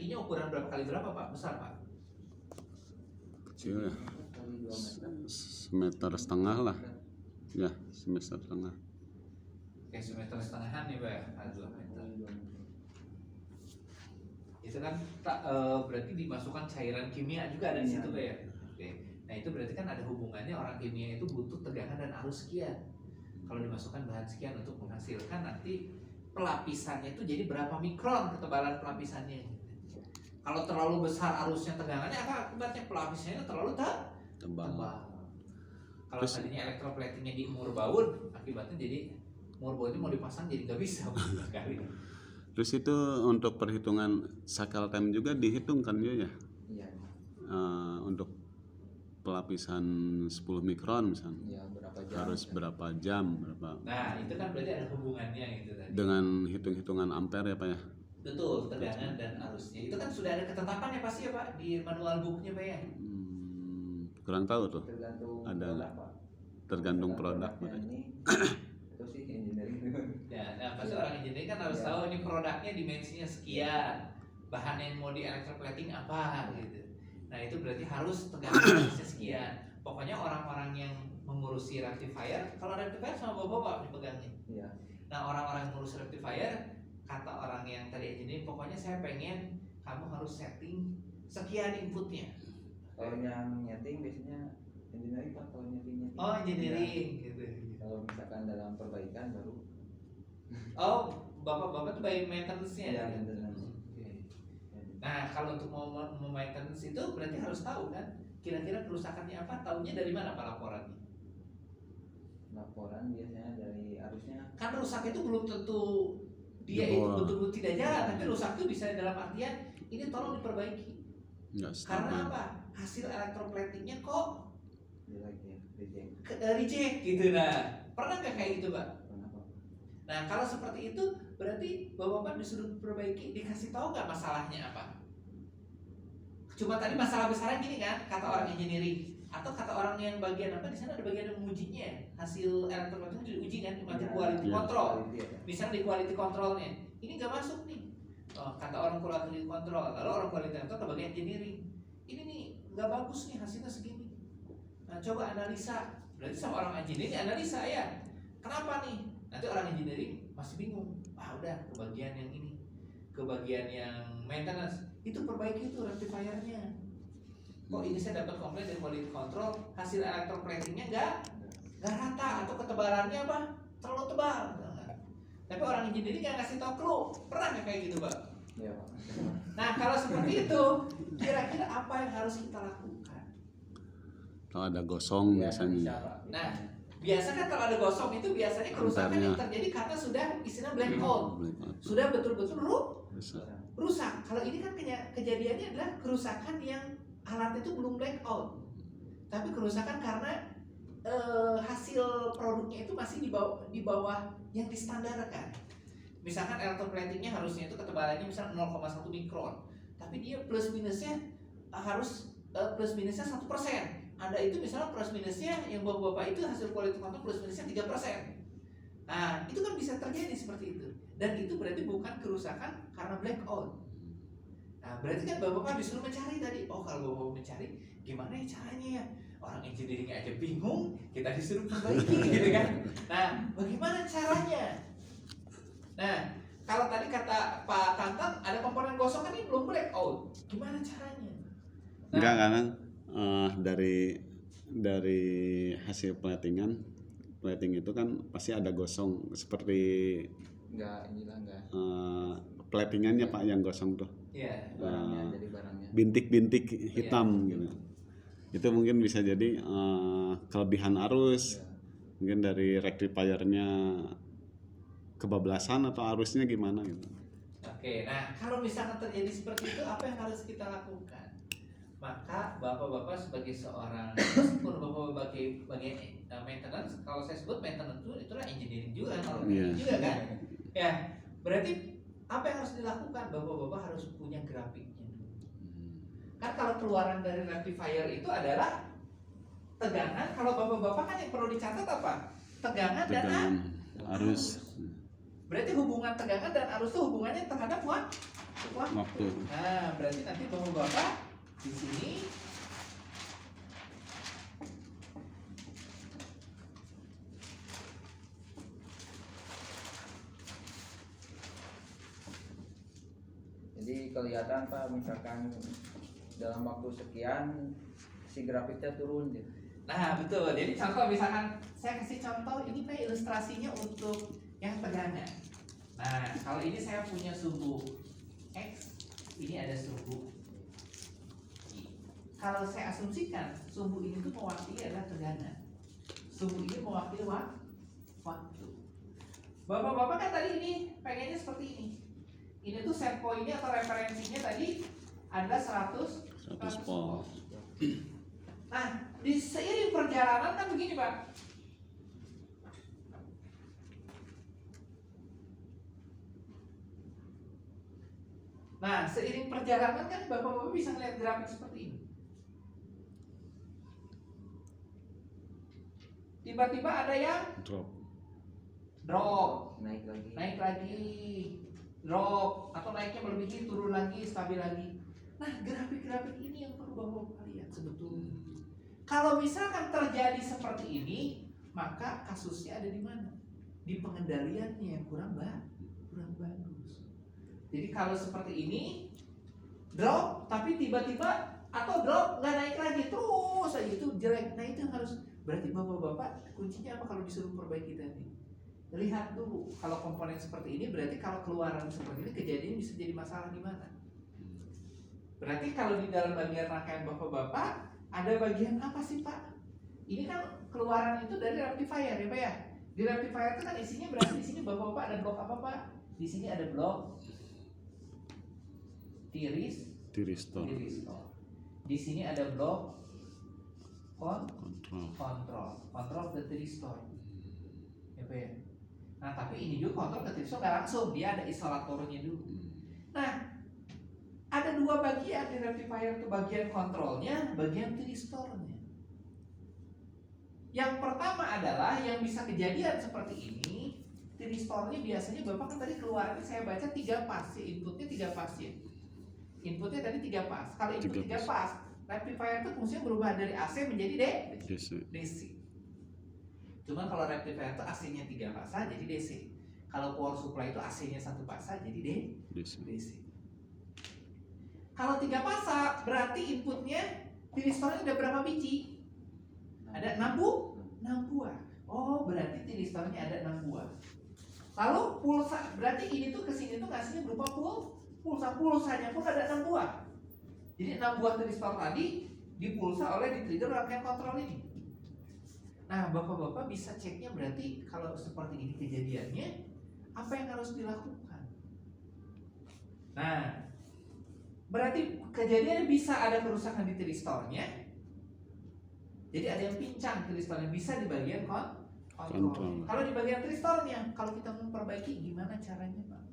tangkinya ukuran berapa kali berapa Pak? Besar Pak? Kecil ya, semeter setengah lah ya, semeter setengah. Oke, semeter setengahan nih Pak ya? 2 meter. Itu kan berarti dimasukkan cairan kimia juga ada di situ Pak ya? Oke. Nah itu berarti kan ada hubungannya, orang kimia itu butuh tegangan dan arus sekian. Kalau dimasukkan bahan sekian untuk menghasilkan nanti pelapisannya itu jadi berapa mikron ketebalan pelapisannya. Kalau terlalu besar arusnya tegangannya apa akibatnya? Pelapisnya itu terlalu tebal. Kalau tadinya elektroplatingnya di mur baut, akibatnya jadi mur bautnya mau dipasang jadi nggak bisa sekali. Terus itu untuk perhitungan cycle time juga dihitungkan ya? Iya. Untuk pelapisan 10 mikron misalnya. Iya, berapa jam? Harus berapa jam, berapa. Nah, itu kan berarti ada hubungannya gitu tadi. Dengan hitung-hitungan ampere ya Pak ya? Betul, tegangan dan arusnya. Itu kan sudah ada ketetapannya pasti ya Pak di manual booknya Pak ya? Kurang tahu tuh. Tergantung Ada produk, Pak. tergantung produk. Ini itu sih engineering. Ya, nah pasti orang engineering kan harus tahu ini produknya dimensinya sekian, bahan yang mau di electroplating apa gitu. Nah itu berarti harus tegangan sekian. Pokoknya orang-orang yang mengurusi rectifier, kalau rectifier sama bapak-bapak dipegangnya. Iya. Nah orang-orang yang mengurus rectifier, kata orang yang tadi engineering, pokoknya saya pengen kamu harus setting sekian inputnya. Kalau yang nyeting biasanya engineering Pak, kalau nyeting. Oh engineering gitu. Kalau misalkan dalam perbaikan baru. Oh bapak-bapak tuh by maintenance-nya Iya, ya? maintenance. Nah, kalau untuk mau maintenance itu berarti harus tahu kan kira-kira kerusakannya apa, tahunya dari mana Pak laporannya? Laporan biasanya dari arusnya. Kan rusak itu belum tentu dia itu betul-betul tidak jalan, tapi rusak itu bisa dalam artian ini tolong diperbaiki. Karena apa? Hasil elektroplatingnya kok reject gitu. Nah, pernah nggak kayak gitu Pak? Pernah Pak. Nah, kalau seperti itu berarti bapak-bapak disuruh perbaiki, dikasih tahu nggak masalahnya apa? Cuma tadi masalah besarnya gini kan, kata orang engineering atau kata orang yang bagian apa di sana ada bagian yang mengujinya, hasil elektroplating itu diuji kan, di quality control. Misalnya di quality controlnya, ini nggak masuk nih. Oh, kata orang quality control, lalu orang quality control ke bagian engineering. Ini nih nggak bagus nih hasilnya segini. Nah coba analisa, berarti sama orang engineering analisa ya. Kenapa nih? Nanti orang engineering masih bingung. Ah udah ke bagian yang ini, ke bagian yang maintenance itu perbaiki itu rectifiernya. Kok ini saya dapat komplain dari quality control, hasil elektroplatingnya nggak rata atau ketebalannya apa terlalu tebal. Tapi orang engineering nggak ngasih tahu clue. Pernah nggak kayak gitu Pak? Iya Pak. Nah kalau seperti itu, kira-kira apa yang harus kita lakukan? Kalau ada gosong biasanya. Nah biasa kan kalau ada gosong itu biasanya kerusakan yang terjadi karena sudah istilah black out, sudah betul-betul rusak. Kalau ini kan kejadiannya adalah kerusakan yang alat itu belum black out, tapi kerusakan karena hasil produknya itu masih di bawah yang distandarkan. Misalkan elektroplatingnya harusnya itu ketebalannya misalnya 0,1 mikron, tapi dia plus minusnya harus plus minusnya 1%. Anda itu misalnya plus minusnya yang bapak-bapak itu hasil quality control plus minusnya 3%. Nah itu kan bisa terjadi seperti itu, dan itu berarti bukan kerusakan karena blackout. Nah berarti kan bapak-bapak disuruh mencari tadi. Oh kalau bapak mencari gimana ya caranya ya, orang engineering aja bingung, kita disuruh perbaiki gitu kan. Nah bagaimana caranya? Nah kalau tadi kata Pak Tantan ada komponen gosong kan ini belum blackout, gimana caranya? Nah, enggak karena dari hasil plating itu kan pasti ada gosong seperti platingannya Pak yang gosong tuh. Iya. Jadi barangnya. Bintik-bintik hitam gitu. Itu mungkin bisa jadi kelebihan arus. Mungkin dari rectifiernya kebablasan atau arusnya gimana gitu. Oke, nah kalau misalkan terjadi seperti itu apa yang harus kita lakukan? Maka bapak-bapak sebagai seorang meskipun bapak-bapak bagian maintenance, kalau saya sebut maintenance itu itulah engineering juga kalau juga kan. Ya, berarti apa yang harus dilakukan? Bapak-bapak harus punya grafiknya dulu. Kan kalau keluaran dari rectifier itu adalah tegangan. Kalau bapak-bapak kan yang perlu dicatat apa? Tegangan dan arus. Berarti hubungan tegangan dan arus itu hubungannya terhadap waktu. Nah, berarti nanti bapak-bapak di sini Jadi kelihatan Pak, misalkan dalam waktu sekian si grafiknya turun gitu. nah betul. Jadi contoh misalkan saya kasih contoh ini Pak ilustrasinya untuk yang tegangan. Nah, kalau ini saya punya sumbu X, ini ada sumbu Y. Kalau saya asumsikan sumbu ini tuh mewakili adalah tegangan. Sumbu ini mewakili waktu. Bapak-bapak kan tadi ini pengennya seperti ini. Ini tuh set point-nya atau referensinya tadi ada 100 volt. Nah, di seiring perjalanan kan begini Pak. Nah, seiring perjalanan kan bapak-bapak bisa melihat grafik seperti ini. Tiba-tiba ada yang drop, naik lagi, drop, atau naiknya melebihi, turun lagi, stabil lagi. Nah, grafik-grafik ini yang perlu bapak-bapak lihat sebetulnya. Kalau misalkan terjadi seperti ini, maka kasusnya ada di mana? Di pengendaliannya yang kurang bagus. Jadi kalau seperti ini, drop, tapi tiba-tiba atau drop nggak naik lagi terus aja itu jelek. Nah itu yang harus berarti bapak-bapak kuncinya apa kalau disuruh perbaiki tadi? Lihat dulu kalau komponen seperti ini berarti kalau keluaran seperti ini kejadian bisa jadi masalah di mana? Berarti kalau di dalam bagian rangkaian bapak-bapak ada bagian apa sih Pak? Ini kan keluaran itu dari rectifier ya Pak ya. Di rectifier itu kan isinya berarti di sini bapak-bapak ada blok apa Pak? Di sini ada blok tiristor. Di sini ada blok kontrol ke tiristor. Ya Pak ya. Nah tapi ini juga kontrol ke tiristor nggak langsung, dia ada isolatornya dulu. Nah ada dua bagian di rectifier itu, bagian kontrolnya, bagian tiristornya. Yang pertama adalah yang bisa kejadian seperti ini, tiristornya biasanya bapak kan tadi keluarannya saya baca 3 pas ya, inputnya 3 pas ya. Inputnya tadi 3 pas. Kalau input 3 pas, rectifier itu fungsinya berubah dari AC menjadi DC. Cuman kalau rectifier itu AC-nya 3 pasang jadi DC. Kalau power supply itu AC-nya 1 pasang jadi DC. Kalau 3 pasang berarti inputnya tiristornya ada berapa biji? Ada 6 buah. Oh berarti tiristornya ada 6 buah. Lalu pulsa, berarti ini tuh kesini tuh ngasihnya berupa pulsanya pun ada 6 buah. Jadi 6 buah tiristor tadi dipulsa oleh di-trigger rangkaian kontrol ini. Nah bapak-bapak bisa ceknya berarti kalau seperti ini kejadiannya apa yang harus dilakukan? Nah berarti kejadiannya bisa ada kerusakan di tiristornya. Jadi ada yang pincang tiristornya bisa di bagian kontrol. Kalau di bagian tiristornya, kalau kita memperbaiki gimana caranya Pak?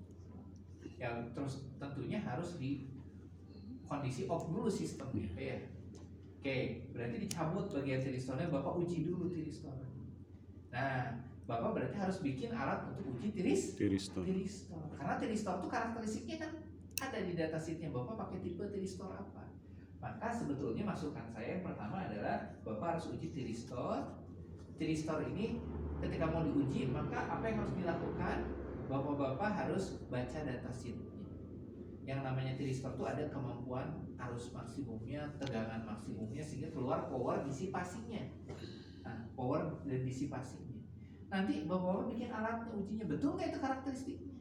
Ya terus tentunya harus di kondisi off dulu sistemnya ya. Oke, berarti dicabut bagian tiristornya, Bapak uji dulu tiristornya. Nah, Bapak berarti harus bikin alat untuk uji tiristor. Karena tiristor itu karakteristiknya kan ada di datasheetnya, Bapak pakai tipe tiristor apa. Maka sebetulnya masukan saya yang pertama adalah Bapak harus uji tiristor. Tiristor ini ketika mau diuji, maka apa yang harus dilakukan? Bapak-bapak harus baca datasheetnya. Yang namanya tiristor itu ada kemampuan arus maksimumnya, tegangan maksimumnya, sehingga keluar power disipasinya. Nah, power dan disipasinya. Nanti bapak-bapak bikin alatnya, ujinya betul nggak itu karakteristiknya?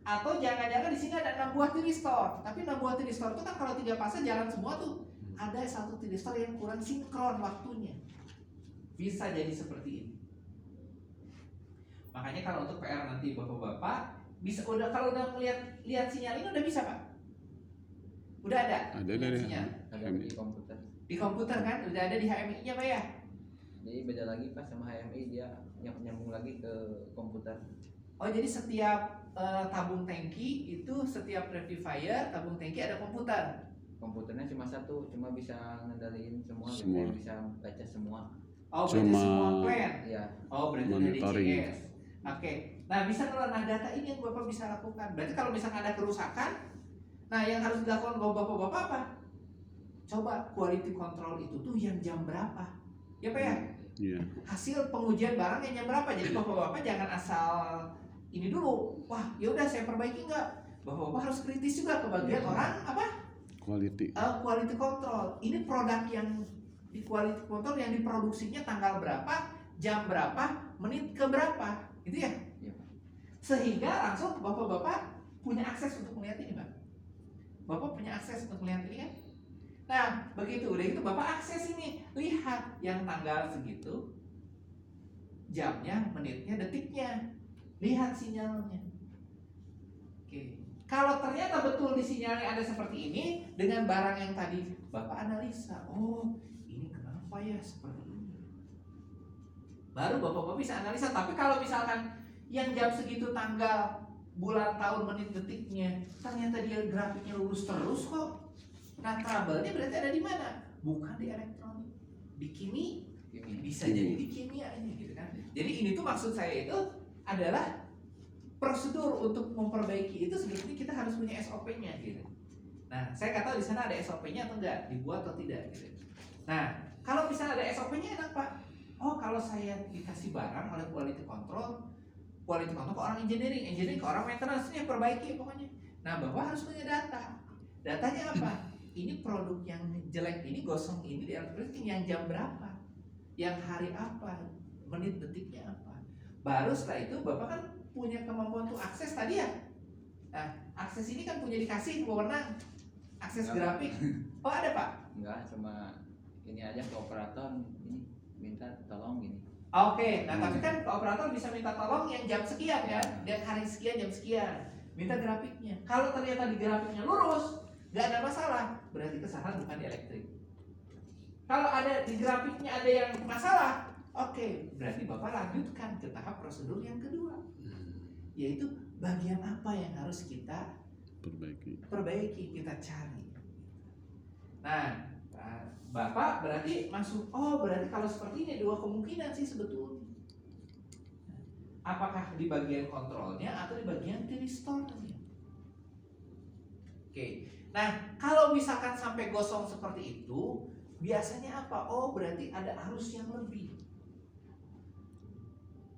Atau jangan-jangan di sini ada 6 buah tiristor, tapi 6 buah tiristor itu kan kalau 3 fase jalan semua tuh, ada satu tiristor yang kurang sinkron waktunya. Bisa jadi seperti ini. Makanya kalau untuk PR nanti bapak-bapak bisa kalau udah lihat sinyal ini udah bisa Pak? Udah ada? Ada dari sinyal. Ada di komputer. Di komputer kan udah ada di HMI-nya Pak ya? Jadi beda lagi Pak sama HMI, dia nyambung lagi ke komputer. Oh jadi setiap tabung tangki itu setiap rectifier tabung tangki ada komputer. Komputernya cuma satu, cuma bisa ngendaliin semua. Bisa baca semua. Oh berarti semua plan. Iya. Oh berarti dari DCS. Oke. Nah bisa kalau data ini yang Bapak bisa lakukan. Berarti kalau misalkan ada kerusakan, Nah, yang harus dilakukan bapak-bapak apa? Coba quality control itu tuh yang jam berapa? Ya Pak ya? Iya. Hasil pengujian barang yang jam berapa? Jadi bapak-bapak jangan asal ini dulu. Wah, ya udah saya perbaiki enggak? Bapak-bapak harus kritis juga ke bagian orang apa? Quality. Quality control. Ini produk yang di quality control yang diproduksinya tanggal berapa, jam berapa, menit ke berapa, gitu ya? Iya. Sehingga langsung bapak-bapak punya akses untuk melihat ini, Pak. Bapak punya akses untuk melihat ini kan? Nah, begitu udah itu bapak akses ini, lihat yang tanggal segitu, jamnya, menitnya, detiknya, lihat sinyalnya. Oke. Kalau ternyata betul di sinyalnya ada seperti ini dengan barang yang tadi bapak analisa, oh ini kenapa ya seperti ini? Baru bapak-bapak bisa analisa. Tapi kalau misalkan yang jam segitu tanggal, bulan, tahun, menit, detiknya ternyata dia grafiknya lurus terus kok. Nah, trouble-nya berarti ada di mana? Bukan di elektronik, di bisa jadi di kimianya gitu kan. Jadi ini tuh maksud saya itu adalah prosedur untuk memperbaiki itu sebetulnya kita harus punya SOP-nya gitu. Nah, saya nggak tahu di sana ada SOP-nya atau enggak, dibuat atau tidak gitu. Nah, kalau misalnya ada SOP-nya enak Pak. Oh, kalau saya dikasih barang oleh quality control ke orang engineering ke orang maintenance nya perbaiki pokoknya. Nah, Bapak harus punya data. Datanya apa? Ini produk yang jelek ini, gosong ini di elektronik yang jam berapa? Yang hari apa? Menit detiknya apa? Baru setelah itu Bapak kan punya kemampuan untuk akses tadi ya. Nah, akses ini kan punya dikasih wewenang akses grafik. Oh, ada Pak? Enggak, cuma ini aja ke operator ini minta tolong gini. Oke, nah tapi kan ke operator bisa minta tolong yang jam sekian ya, dan hari sekian jam sekian, minta grafiknya. Kalau ternyata di grafiknya lurus, nggak ada masalah, berarti kesalahan bukan di elektrik. Kalau ada di grafiknya ada yang masalah, oke, berarti Bapak lanjutkan ke tahap prosedur yang kedua, yaitu bagian apa yang harus kita perbaiki, kita cari. Nah, Bapak berarti masuk, oh berarti kalau seperti ini dua kemungkinan sih sebetulnya. Apakah di bagian kontrolnya atau di bagian tiristornya. Oke, nah kalau misalkan sampai gosong seperti itu, biasanya apa? Oh berarti ada arus yang lebih.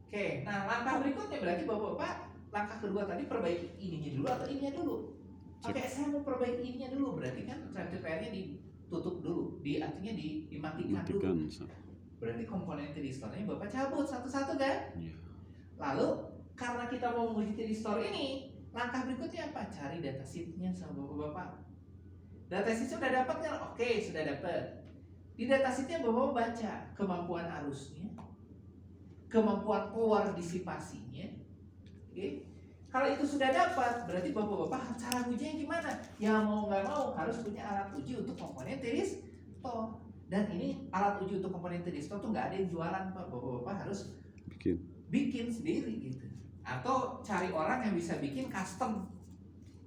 Oke, nah langkah berikutnya berarti Bapak-bapak, langkah kedua tadi perbaiki ininya dulu atau ininya dulu. Oke, saya mau perbaiki ininya dulu, berarti kan rectifier-nya ditutup dulu, artinya dimatikan dulu. Berarti komponen tiristornya Bapak cabut satu-satu kan? Iya. Lalu karena kita mau menguji tiristor ini, langkah berikutnya apa? Cari datasheet-nya sama Bapak-bapak. Datasheet sudah dapat kan? Oke, sudah dapat. Di datasheet-nya Bapak baca kemampuan arusnya, kemampuan power disipasinya. Oke. Kalau itu sudah dapat, berarti bapak-bapak cara ujinya gimana? Ya mau nggak mau harus punya alat uji untuk komponen tiristor. Dan ini alat uji untuk komponen tiristor tuh nggak ada yang jualan Pak. Bapak-bapak harus bikin sendiri gitu. Atau cari orang yang bisa bikin custom.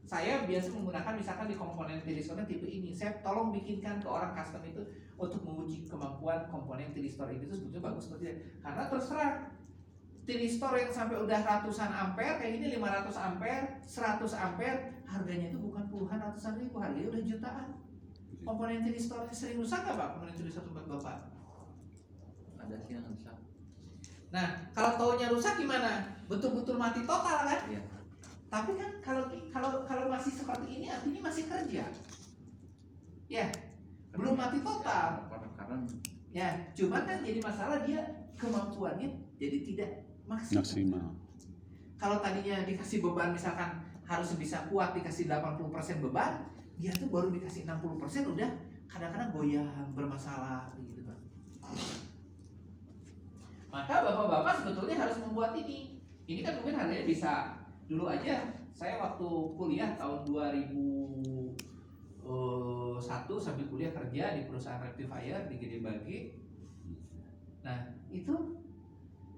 Saya biasa menggunakan misalkan di komponen tiristornya tipe ini. Saya tolong bikinkan ke orang custom itu untuk menguji kemampuan komponen tiristor ini itu sebetulnya bagus atau tidak. Karena terserah. Tiristor yang sampai udah ratusan ampere kayak ini 500 ampere, 100 ampere, harganya itu bukan puluhan ratusan ribu, harganya udah jutaan. Komponen tiristornya sering rusak nggak Pak? Komponen tiristor tempat Bapak? Ada sih yang rusak. Nah, kalau taunya rusak gimana? Betul-betul mati total kan? Iya. Tapi kan kalau masih seperti ini artinya masih kerja. Ya, belum mati total. Karena Ya, cuman kan jadi masalah dia kemampuannya jadi tidak maksimal. Kalau tadinya dikasih beban misalkan harus bisa kuat dikasih 80% beban, dia tuh baru dikasih 60% udah kadang-kadang goyang, bermasalah gitu Pak. Maka bapak-bapak sebetulnya harus membuat ini. Ini kan mungkin harganya bisa dulu aja. Saya waktu kuliah tahun 2001 sambil kuliah kerja di perusahaan rectifier di Gede Bage. Nah, itu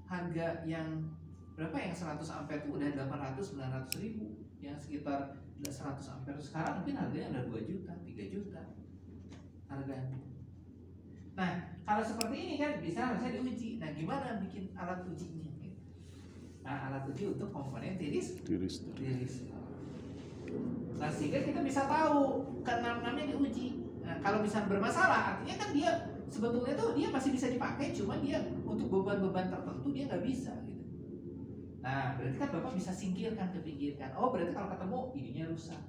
harga yang berapa yang 100 ampere itu udah 800-900 ribu, yang sekitar 100 ampere sekarang mungkin harganya udah 2 juta, 3 juta harganya. Nah, kalau seperti ini kan bisa harusnya diuji. Nah, gimana bikin alat ujinya? Nah, alat uji untuk komponen tiristor. Nah sehingga kita bisa tahu keenam-enamnya diuji. Nah kalau misalnya bermasalah, artinya kan dia sebetulnya tuh dia masih bisa dipakai, cuma dia untuk beban-beban tertentu dia nggak bisa gitu. Nah berarti kan Bapak bisa singkirkan ke pinggirkan. Oh berarti kalau ketemu ininya rusak.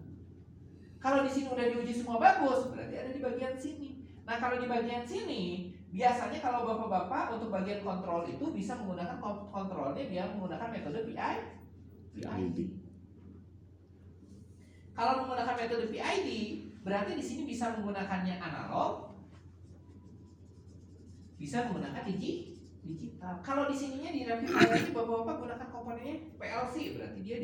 Kalau di sini udah diuji semua bagus, berarti ada di bagian sini. Nah kalau di bagian sini, biasanya kalau bapak-bapak untuk bagian kontrol itu bisa menggunakan kontrolnya dia menggunakan metode PID. Kalau menggunakan metode PID, berarti di sini bisa menggunakannya analog, bisa menggunakan digital. Kalau di sininya di rectifier ini bapak-bapak gunakan komponennya PLC, berarti dia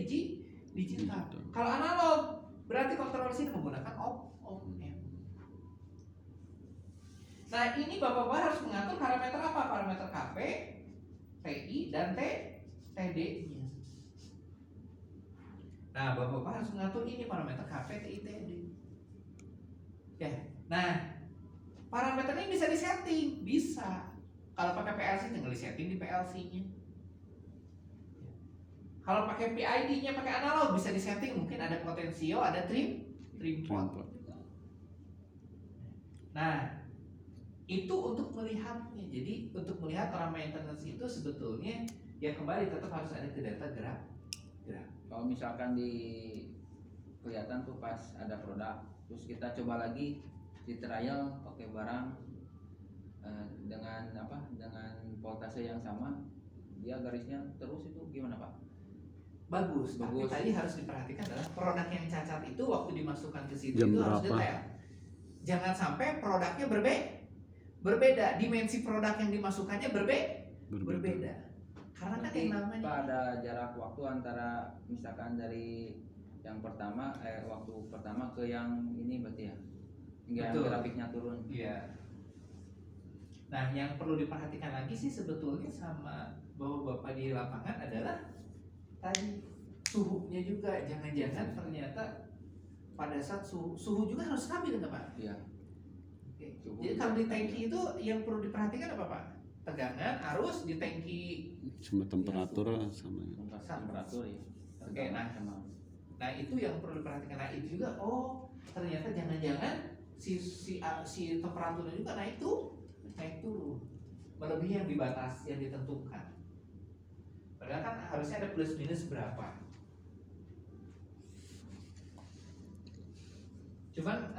digital. Kalau analog, berarti kontrol sini menggunakan op-amp. Nah ini bapak-bapak harus mengatur parameter apa? Parameter KP, TI, dan TD-nya. Nah bapak-bapak harus mengatur ini parameter KP, TI, TD. Ya, nah parameter ini bisa disetting, bisa. Kalau pakai PLC tinggal disetting di PLC-nya. Kalau pakai PID-nya pakai analog bisa disetting, mungkin ada potensio, ada trim pot. Nah itu untuk melihatnya. Jadi untuk melihat orang maintenance itu sebetulnya ya kembali tetap harus ada ke data gerak. Kalau misalkan di kelihatan tuh pas ada produk, terus kita coba lagi di trial pakai barang dengan dengan voltase yang sama, dia garisnya terus, itu gimana Pak? Bagus. Tapi tadi harus diperhatikan adalah produk yang cacat itu waktu dimasukkan ke situ Jam itu harus berapa? detail. Jangan sampai produknya berbeda, dimensi produk yang dimasukkannya berbeda. Karena kan yang namanya Pak ada jarak waktu antara misalkan dari yang pertama waktu pertama ke yang ini berarti ya, hingga yang grafiknya turun. Iya. Nah yang perlu diperhatikan lagi sih sebetulnya sama bapak-bapak di lapangan adalah tadi suhunya juga. Jangan-jangan ternyata pada saat suhu juga harus stabil nggak Pak? Iya. Jadi kalau di tangki itu yang perlu diperhatikan apa Pak? Tegangan, arus di tangki Cuma temperatur sama temperatur ya. Oke, nah itu yang perlu diperhatikan. Nah itu juga ternyata jangan-jangan si temperaturnya juga naik turun melebihi yang yang ditentukan. Padahal kan harusnya ada plus minus berapa. Cuman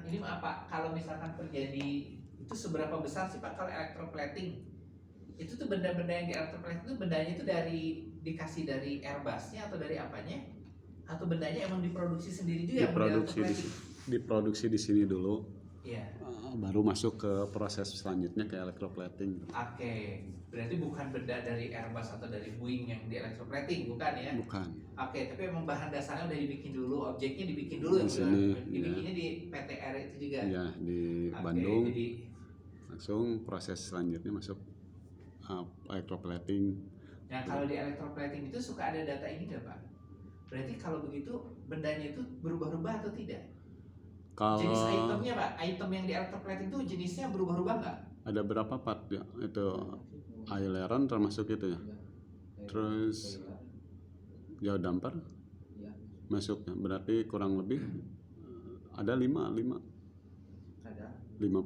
ini maaf Pak, kalau misalkan terjadi itu seberapa besar sih Pak kalau electroplating? Itu tuh benda-benda yang di electroplating itu bendanya itu dikasih dari Airbus-nya atau dari apanya? Atau bendanya emang diproduksi sendiri juga? Diproduksi di sini dulu. Iya. Baru masuk ke proses selanjutnya ke electroplating. Oke. Berarti bukan benda dari Airbus atau dari Boeing yang di electroplating, bukan ya? Bukan. Oke, tapi emang bahan dasarnya udah dibikin dulu, objeknya dibikin dulu di sini, dibikinnya di PTR itu juga. Iya, di Bandung. Jadi langsung proses selanjutnya masuk electroplating. Nah kalau di electroplating itu suka ada data ini nggak Pak? Berarti kalau begitu bendanya itu berubah-ubah atau tidak? Jenis itemnya Pak, item yang di electroplating itu jenisnya berubah-ubah nggak? Ada berapa part ya? Itu aileron termasuk itu ya. Terus jauh damper masuknya berarti kurang lebih ada 5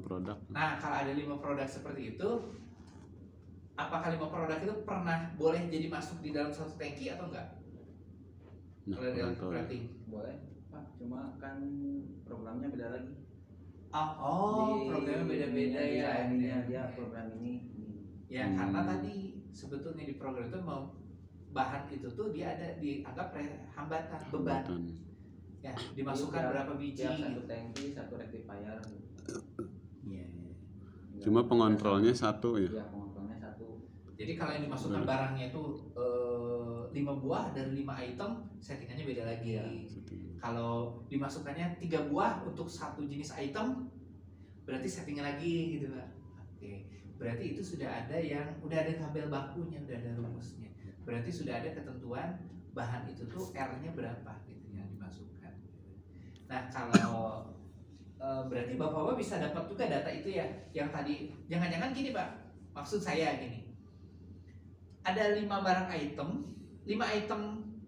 produk. Nah kalau ada 5 produk seperti itu, apakah 5 produk itu pernah boleh jadi masuk di dalam satu tangki atau enggak? Nah, Kalau di electroplating Boleh Pak, cuma kan programnya beda lagi. Programnya beda-beda ya. Ininya dia program ini. Ya karena tadi sebetulnya di program itu mau bahan itu tuh dia ada dianggap hambatan beban. Ya dimasukkan berapa biji? Satu tangki, satu rectifier. Iya. Cuma pengontrolnya satu ya. Iya, pengontrolnya satu. Jadi kalau yang dimasukkan barangnya itu 5 buah dari 5 item, settingannya beda lagi. Ya. Kalau dimasukkannya 3 buah untuk satu jenis item, berarti settingan lagi gitu Pak. Oke. Berarti itu sudah ada ada tabel bakunya, udah ada rumusnya. Berarti sudah ada ketentuan bahan itu tuh R-nya berapa gitu yang dimasukkan. Nah kalau berarti Bapak-bapak bisa dapat juga data itu ya. Yang tadi jangan-jangan gini Pak, maksud saya gini. Ada 5 barang item, 5 item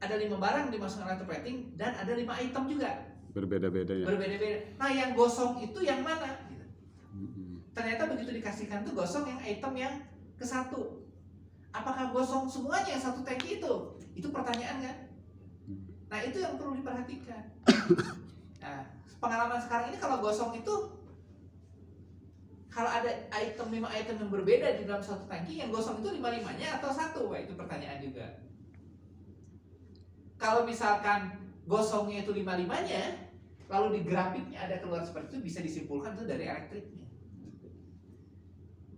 ada 5 barang dimasukkan electroplating dan ada 5 item juga. Berbeda-beda ya. Berbeda-beda. Nah, yang gosong itu yang mana? Gitu. Mm-mm. Ternyata begitu dikasihkan tuh gosong yang item yang ke-1. Apakah gosong semuanya yang satu tangki itu? Itu pertanyaan kan? Nah, itu yang perlu diperhatikan. Nah, pengalaman sekarang ini kalau gosong itu, kalau ada 5 item yang berbeda di dalam satu tangki, yang gosong itu 5-5-nya atau 1? Wah, itu pertanyaan juga. Kalau misalkan gosongnya itu 5-5-nya, lalu di grafiknya ada keluar seperti itu, bisa disimpulkan itu dari elektriknya.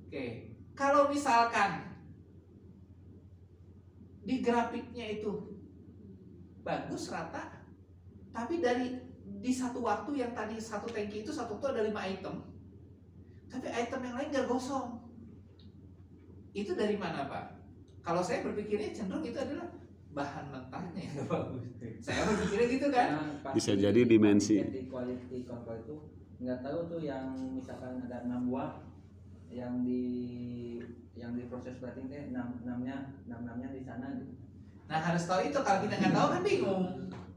Oke, kalau misalkan di grafiknya itu bagus rata, tapi di satu waktu yang tadi satu tangki itu satu tuh ada 5 item, tapi item yang lain nggak gosong, itu dari mana Pak? Kalau saya berpikirnya cenderung itu adalah bahan mentahnya yang nggak bagus. Saya berpikirnya gitu kan? Bisa jadi dimensi. Di quality control itu nggak tahu tuh yang misalkan ada 6 buah yang di proses plating teh 6-6-nya di sana gitu. Nah, harus tahu itu. Kalau kita nggak tahu kan bingung.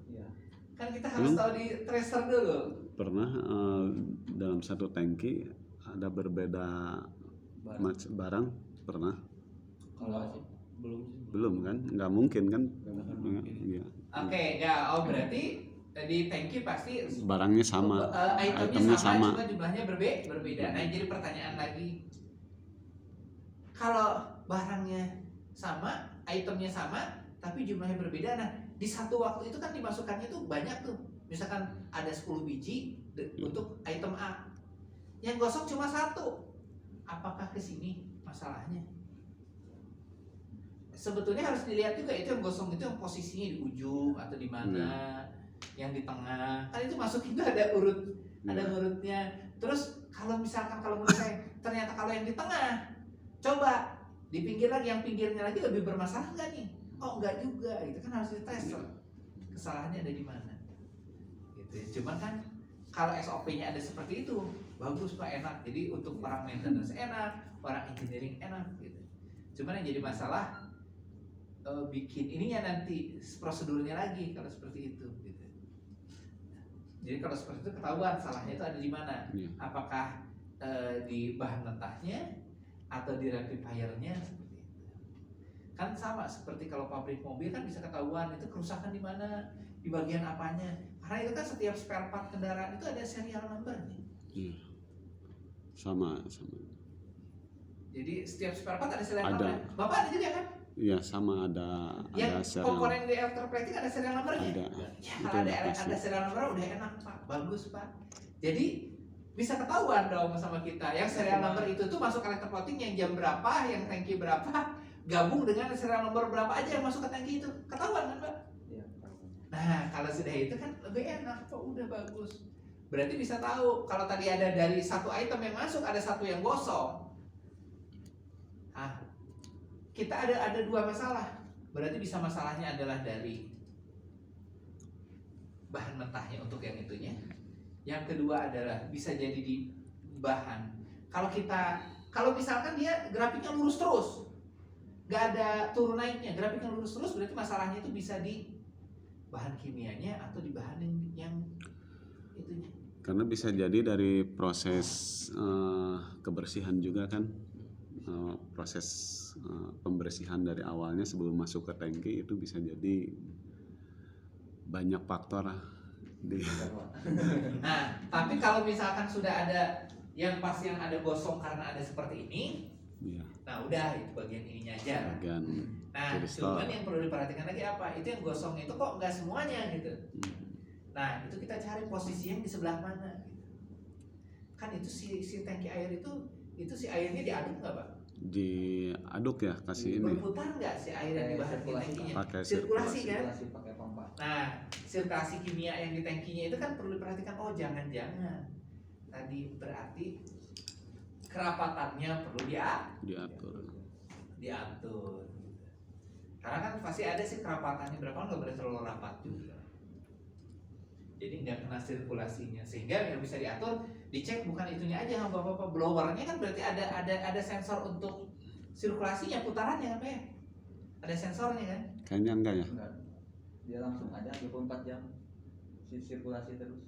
Iya. Kan kita harus tahu di tracer dulu. Pernah dalam satu tangki ada berbeda barang pernah? Kalau sih Belum kan? Nggak mungkin kan? Iya. Oke, ya, berarti di tangki pasti Barangnya sama, itemnya itemnya sama. cuma jumlahnya berbeda. Nah, jadi pertanyaan lagi, kalau barangnya sama, itemnya sama, tapi jumlahnya berbeda, nah di satu waktu itu kan dimasukkannya tuh banyak tuh. Misalkan ada 10 biji untuk item A, yang gosong cuma 1. Apakah ke sini masalahnya? Sebetulnya harus dilihat juga itu yang gosong itu yang posisinya di ujung atau di mana, yang di tengah. Kan itu masuk itu ada urutnya. Terus kalau misalkan kalau menurut saya ternyata kalau yang di tengah, coba di pinggir lagi, yang pinggirnya lagi lebih bermasalah nggak nih? Oh, enggak juga, itu kan harus dites. Kesalahannya ada di mana? Gitu. Cuman kan kalau SOP-nya ada seperti itu, bagus Pak, enak. Jadi untuk orang maintenance enak, orang engineering enak gitu. Cuman yang jadi masalah bikin ininya nanti prosedurnya lagi kalau seperti itu gitu. Jadi kalau seperti itu ketahuan salahnya itu ada di mana? Apakah di bahan mentahnya atau di rectifiernya, seperti itu. Kan sama seperti kalau pabrik mobil kan bisa ketahuan itu kerusakan di mana, di bagian apanya. Karena itu kan setiap spare part kendaraan itu ada serial number-nya. Iya. Sama. Jadi setiap spare part ada serial Ada. number. Bapak ada juga kan? Iya, sama ada Yang serial. komponen di electroplating ada serial number-nya? Ada. Ya, kalau ada serial number udah enak Pak, bagus Pak. Jadi bisa ketahuan dong sama kita. Yang serial number itu tuh masuk electroplating yang jam berapa, yang tangki berapa, gabung dengan serial number berapa aja yang masuk ke tangki itu. Ketahuan kan Pak? Iya. Nah, kalau sudah itu kan lebih enak Pak, udah bagus. Berarti bisa tahu kalau tadi ada dari satu item yang masuk ada satu yang gosong. Kita ada 2 masalah. Berarti bisa masalahnya adalah dari bahan mentahnya untuk yang itunya. Yang kedua adalah bisa jadi di bahan. Kalau misalkan dia grafiknya lurus terus, nggak ada turun naiknya, grafiknya lurus terus, berarti masalahnya itu bisa di bahan kimianya atau di bahan yang itunya. Karena bisa jadi dari proses kebersihan juga kan, proses pembersihan dari awalnya sebelum masuk ke tangki itu bisa jadi banyak faktor di. Nah, tapi kalau misalkan sudah ada yang ada gosong karena ada seperti ini, Iya. nah udah itu bagian ininya aja. Bagian Nah, kristal. cuman yang perlu diperhatikan lagi apa? Itu yang gosong itu kok nggak semuanya gitu. Nah, itu kita cari posisi yang di sebelah mana gitu. Kan itu si tangki air itu si airnya diaduk nggak Pak? Diaduk ya, kasih ini. Berputar nggak si air yang di bahan tangkinya? Pakai Sirkulasi kan? Pakai pompa. Nah, sirkulasi kimia yang di tangkinya itu kan perlu diperhatikan. Oh, jangan-jangan tadi berarti kerapatannya perlu diatur. Karena kan pasti ada sih kerapatannya berapa, nggak boleh terlalu rapat juga. Jadi nggak kena sirkulasinya, sehingga yang bisa diatur, dicek bukan itunya aja bapak-bapak, blowernya kan berarti ada sensor untuk sirkulasinya, putarannya apa ya? Ada sensornya kan? Kayaknya enggak ya? dia langsung ada 24 jam sirkulasi terus.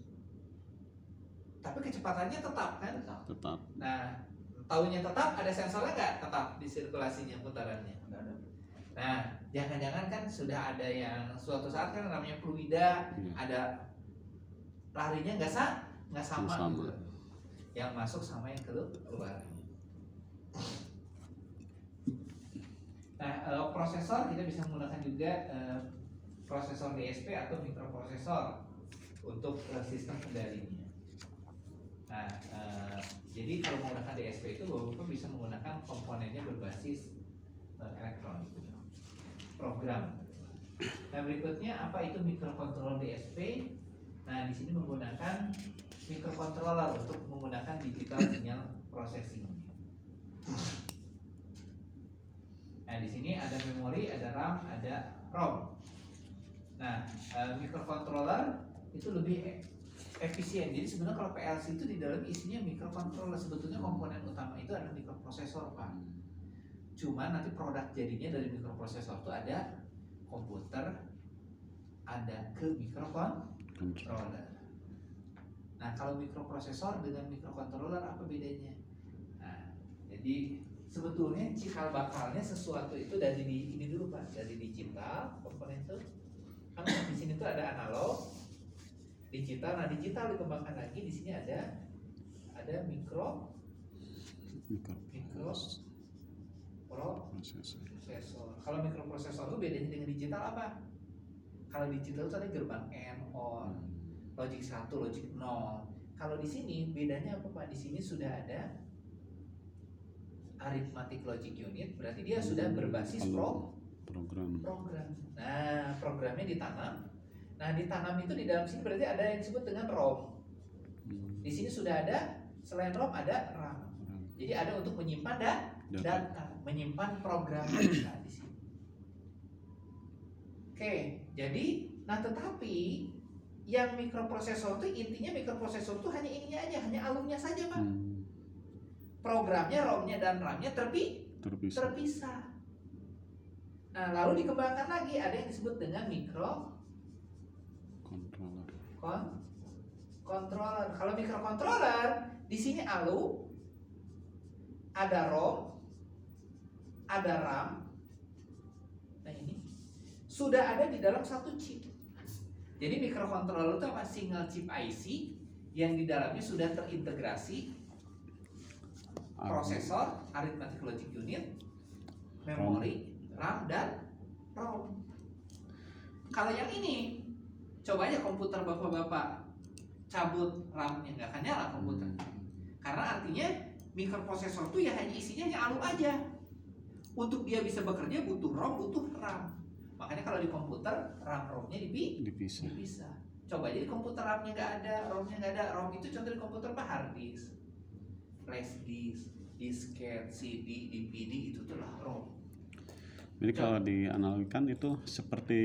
Tapi kecepatannya tetap kan? Tetap. Nah, tahunya tetap, ada sensornya nggak tetap di sirkulasinya putarannya? Nggak ada. Nah, jangan-jangan kan sudah ada yang suatu saat kan namanya fluida, ada larinya nggak sama, gitu. Yang masuk sama yang keluar. Nah, prosesor kita bisa menggunakan juga prosesor DSP atau mikroprosesor untuk sistem kendalinya. Nah, jadi kalau menggunakan DSP itu Bapak bisa menggunakan komponennya berbasis elektronik program. Nah, berikutnya apa itu microcontroller DSP? Nah, di sini menggunakan microcontroller untuk menggunakan digital signal processing. Nah, di sini ada memori, ada RAM, ada ROM. Nah, microcontroller itu lebih efisien. Jadi sebenarnya kalau PLC itu di dalam isinya microcontroller, sebetulnya komponen utama itu adalah mikroprosesor, Pak. Cuma nanti produk jadinya dari mikroprosesor itu ada komputer, ada ke microcontroller. Nah, kalau mikroprosesor dengan mikrocontroller apa bedanya? Nah, jadi sebetulnya cikal bakalnya sesuatu itu dari ini dulu, Pak, dari digital komponen itu. Kan di sini tuh ada analog, digital. Nah, digital dikembangkan lagi, di sini ada mikroprosesor. Kalau mikroprosesor itu bedanya dengan digital apa? Kalau digital itu ada gerbang N, OR, logic 1, logic 0. Kalau di sini bedanya apa, Pak? Di sini sudah ada arithmetic logic unit, berarti dia sudah berbasis program. Nah, programnya ditanam. Nah, ditanam itu di dalam sini berarti ada yang disebut dengan ROM. Di sini sudah ada, selain ROM ada RAM. Jadi ada untuk menyimpan data, menyimpan program kita di sini. Oke, jadi nah tetapi yang mikroprosesor itu intinya mikroprosesor itu hanya ininya aja, hanya alumnya saja, Pak. Programnya, ROM-nya dan RAM-nya terpisah. Nah, lalu dikembangkan lagi ada yang disebut dengan controller. Kalau microcontroller di sini ALU, ada ROM, ada RAM. Nah, ini sudah ada di dalam satu chip. Jadi microcontroller itu apa? Single chip IC yang di dalamnya sudah terintegrasi prosesor, arithmetic logic unit, memori, RAM dan ROM. Kalau yang ini, coba aja komputer bapak-bapak cabut RAM-nya, nggak akan nyala komputer. Karena artinya mikroprosesor itu ya hanya isinya hanya ALU aja. Untuk dia bisa bekerja butuh ROM, butuh RAM. Makanya kalau di komputer RAM ROM-nya dipisah. Coba jadi komputer RAM-nya nggak ada, ROM-nya nggak ada. ROM itu contoh di komputer apa? Hard disk, flash disk, disket, CD, DVD, itu tuh lah ROM. Jadi kalau dianalogikan itu seperti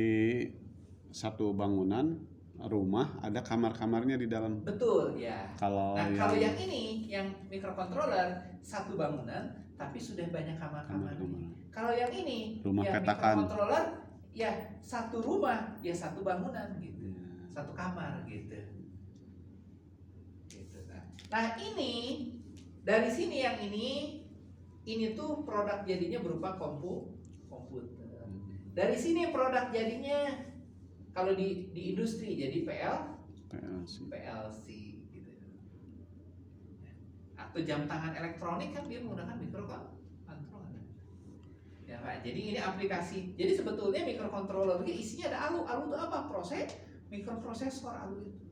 satu bangunan rumah, ada kamar-kamarnya di dalam. Betul ya. Kalau kalau yang ini, yang microcontroller, satu bangunan tapi sudah banyak kamar-kamarnya. Kalau yang ini, rumah yang petakan. Microcontroller, ya satu rumah, ya satu bangunan gitu, satu kamar gitu. Nah ini dari sini yang ini tuh produk jadinya berupa komputer. Dari sini produk jadinya kalau di industri jadi PLC gitu. Atau jam tangan elektronik kan dia menggunakan microcontroller. Ya Pak, jadi ini aplikasi. Jadi sebetulnya microcontroller ini isinya ada ALU. ALU itu apa? Mikroprosesor ALU itu.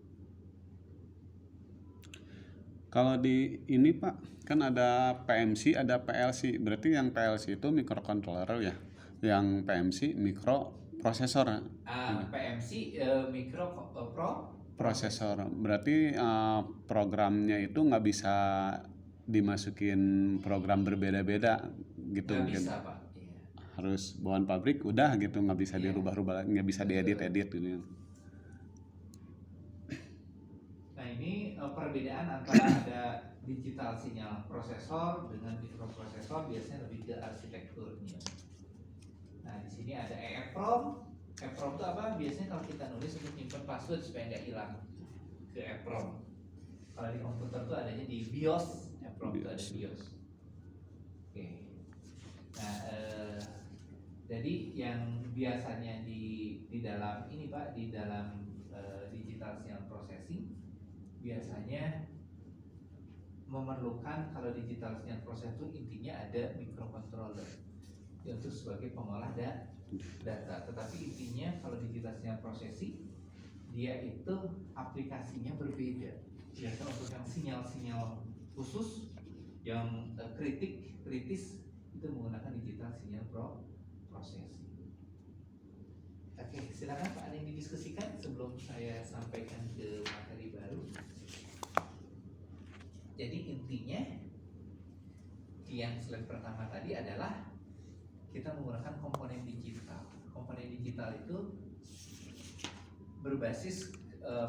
Kalau di ini Pak, kan ada PMC, ada PLC. Berarti yang PLC itu microcontroller ya. Yang PMC mikroprosesor. PMC prosesor. Berarti programnya itu nggak bisa dimasukin program berbeda-beda gitu. Nggak bisa, Pak. Harus bawaan pabrik udah gitu, nggak bisa dirubah-rubah, nggak bisa diedit-edit gitu. Nah ini perbedaan antara ada digital sinyal prosesor dengan mikroprosesor biasanya lebih ke arsitekturnya. Nah di sini ada EEPROM, EPROM itu apa? Biasanya kalau kita nulis untuk nyimpen password supaya nggak hilang ke EPROM. Kalau di komputer tuh adanya di BIOS, EPROM itu ada BIOS. Oke. Nah, jadi yang biasanya di dalam ini Pak, di dalam digital signal processing biasanya memerlukan, kalau digital signal processing itu intinya ada microcontroller untuk sebagai pengolah data. Tetapi intinya kalau digital signal processing dia itu aplikasinya berbeda. Biasanya untuk yang sinyal-sinyal khusus yang kritis itu menggunakan digital signal processing. Oke, silakan Pak, ada yang didiskusikan sebelum saya sampaikan ke materi baru. Jadi intinya yang slide pertama tadi adalah kita menggunakan komponen digital. Komponen digital itu berbasis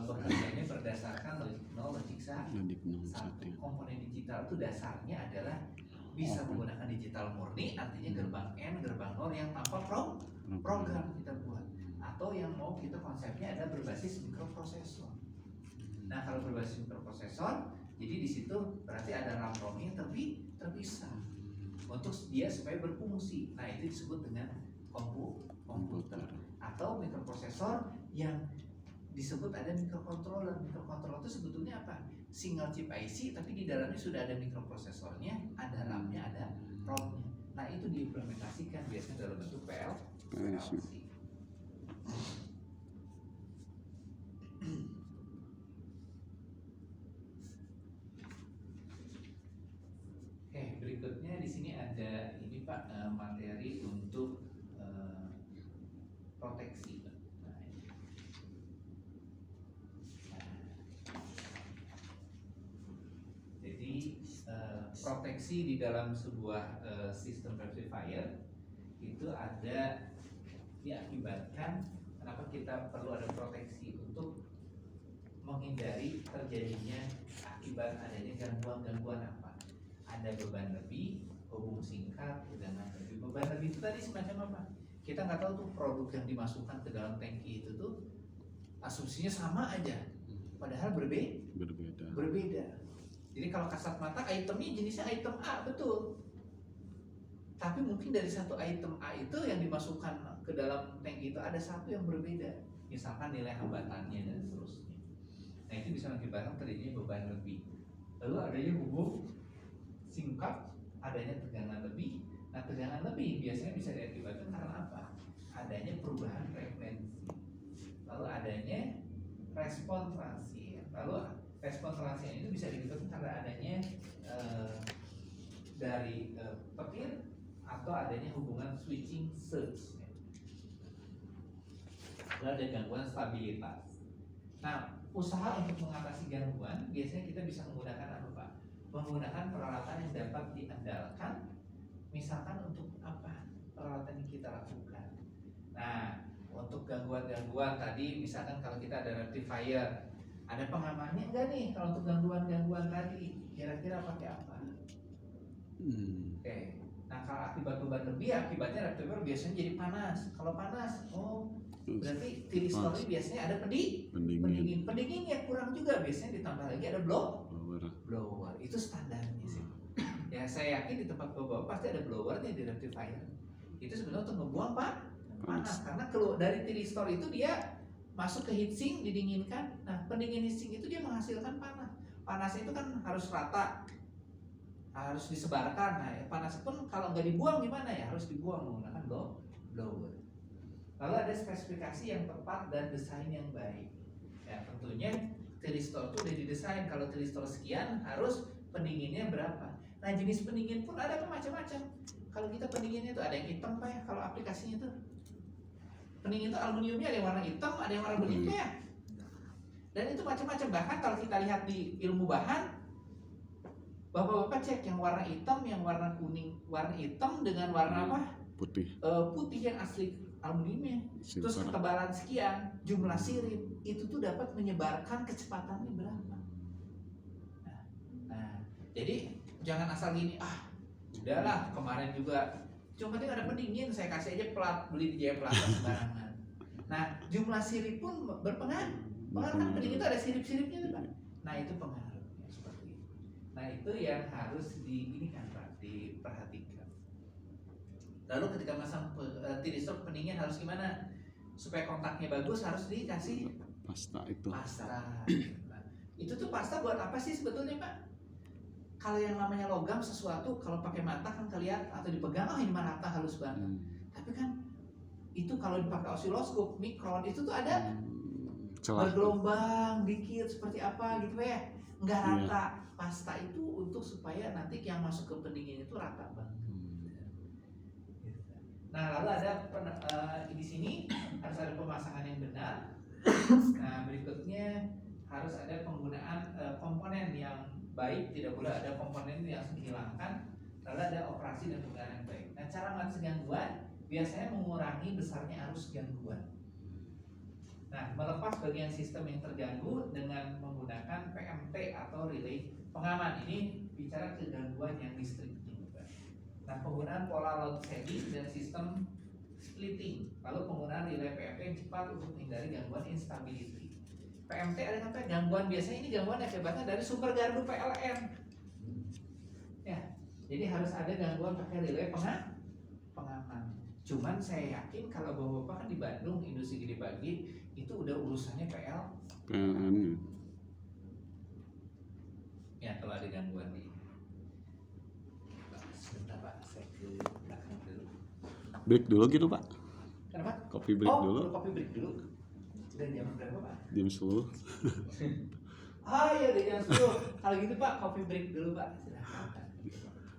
bekerjanya berdasarkan logic 0, logic 1. Komponen digital itu dasarnya adalah bisa menggunakan digital murni, artinya gerbang N, gerbang 0 yang tanpa program kita buat, atau yang mau kita konsepnya ada berbasis mikroprosesor. Nah, kalau berbasis mikroprosesor, jadi di situ berarti ada RAM-ROM-nya tapi terpisah untuk dia supaya berfungsi. Nah, itu disebut dengan komputer atau mikroprosesor yang disebut ada mikrocontroller. Mikrocontroller itu sebetulnya apa? Single chip IC tapi di dalamnya sudah ada mikroprosesornya, ada RAM-nya, ada ROM-nya. Nah, itu diimplementasikan biasanya dalam bentuk PLC. Oke, berikutnya di sini ada ini Pak, materi untuk proteksi. Proteksi di dalam sebuah sistem amplifier itu ada diakibatkan kenapa kita perlu ada proteksi untuk menghindari terjadinya akibat adanya gangguan-gangguan apa? Ada beban lebih, hubung singkat, tegangan lebih. Beban lebih itu tadi semacam apa? Kita nggak tahu tuh produk yang dimasukkan ke dalam tangki itu tuh asumsinya sama aja, padahal berbeda. Jadi kalau kasat mata itemnya jenisnya item A, betul. Tapi mungkin dari satu item A itu yang dimasukkan ke dalam tank itu ada satu yang berbeda. Misalkan nilai hambatannya dan seterusnya. Nah, itu bisa mengakibatkan terjadinya beban lebih. Lalu adanya hubung singkat, adanya tegangan lebih. Nah, tegangan lebih biasanya bisa diakibatkan karena apa? Adanya perubahan frekuensi. Lalu adanya respon transient. Lalu respon transient itu bisa diakibatkan karena adanya dari petir atau adanya hubungan switching surge. Lalu ada gangguan stabilitas. Nah, usaha untuk mengatasi gangguan biasanya kita bisa menggunakan apa Pak? Menggunakan peralatan yang dapat diandalkan. Misalkan untuk apa peralatan yang kita lakukan. Nah, untuk gangguan-gangguan tadi misalkan kalau kita ada rectifier, ada pengamannya enggak nih kalau untuk gangguan-gangguan tadi? Kira-kira pakai apa? Oke. Nah, kalau akibat beban lebih, akibatnya rectifier biasanya jadi panas. Kalau panas, berarti thyristor biasanya ada pendingin. Pendinginnya kurang juga, biasanya ditambah lagi ada blower. Itu standarnya sih. Ya, saya yakin di tempat bapak pasti ada blowernya di rectifier. Itu sebenarnya untuk ngebuang panas karena keluar dari thyristor itu dia masuk ke heatsink, didinginkan. Nah, pendingin heatsink itu dia menghasilkan panas. Panasnya itu kan harus rata, harus disebarkan. Nah, panas pun kalau nggak dibuang gimana ya? Harus dibuang menggunakan blower. Lalu ada spesifikasi yang tepat dan desain yang baik. Ya, tentunya thyristor itu udah didesain. Kalau thyristor sekian harus pendinginnya berapa. Nah, jenis pendingin pun ada macam-macam. Kalau kita pendinginnya itu ada yang hitam Pak ya, kalau aplikasinya itu. Pendingin itu aluminiumnya ada yang warna hitam, ada yang warna bening Pak ya. Dan itu macam-macam. Bahkan kalau kita lihat di ilmu bahan, Bapak-bapak cek yang warna hitam, yang warna kuning, warna hitam dengan warna apa? Putih yang asli aluminiumnya. Terus ketebalan sekian, jumlah sirip, itu tuh dapat menyebarkan kecepatannya berapa. Nah, jadi jangan asal gini, udahlah kemarin juga cuma penting ada pendingin, saya kasih aja plat, beli di Jaya Plaza sembarangan. Nah, jumlah sirip pun berpengaruh. Kan pendingin itu ada sirip-siripnya tuh, Pak. Nah, itu pengaruhnya seperti itu. Nah, itu yang harus diperhatikan. Lalu ketika masang tiristok pendingin harus gimana? Supaya kontaknya bagus harus dikasih pasta itu. Pasta. Nah, itu tuh pasta buat apa sih sebetulnya, Pak? Kalau yang namanya logam sesuatu kalau pakai mata kan kelihatan atau dipegang, oh ini mah rata halus banget. Tapi kan itu kalau dipakai osiloskop mikron itu tuh ada bergelombang dikit seperti apa gitu ya, nggak rata. Pasta itu untuk supaya nanti yang masuk ke pendingin itu rata banget. Nah, lalu ada di sini harus ada pemasangan yang benar. Nah, berikutnya harus ada penggunaan komponen yang baik, tidak boleh ada komponen yang dihilangkan. Lalu ada operasi dan penggunaan yang baik. Nah, cara mengatasi gangguan biasanya mengurangi besarnya arus gangguan. Nah, melepas bagian sistem yang terganggu dengan menggunakan PMT atau relay pengaman. Ini bicara ke gangguan yang listrik. Nah, penggunaan pola load shedding dan sistem splitting. Lalu penggunaan relay PMT yang cepat untuk menghindari gangguan instability. PMT ada sampai gangguan, biasanya ini gangguan akibatnya dari sumber gardu PLN. Ya, jadi harus ada gangguan pakai relay pengaman. Cuman saya yakin kalau bapak-bapak kan di Bandung, industri gede bagi, itu udah urusannya PLN. Ya, kalau ada gangguan di sebentar Pak, saya ke belakang dulu. Break dulu gitu Pak. Kenapa? Kopi break dulu. Kopi break dulu. Dan jam berapa Pak? Jam 10. Ah iya, udah jam 10. Kalau gitu Pak, kopi break dulu Pak.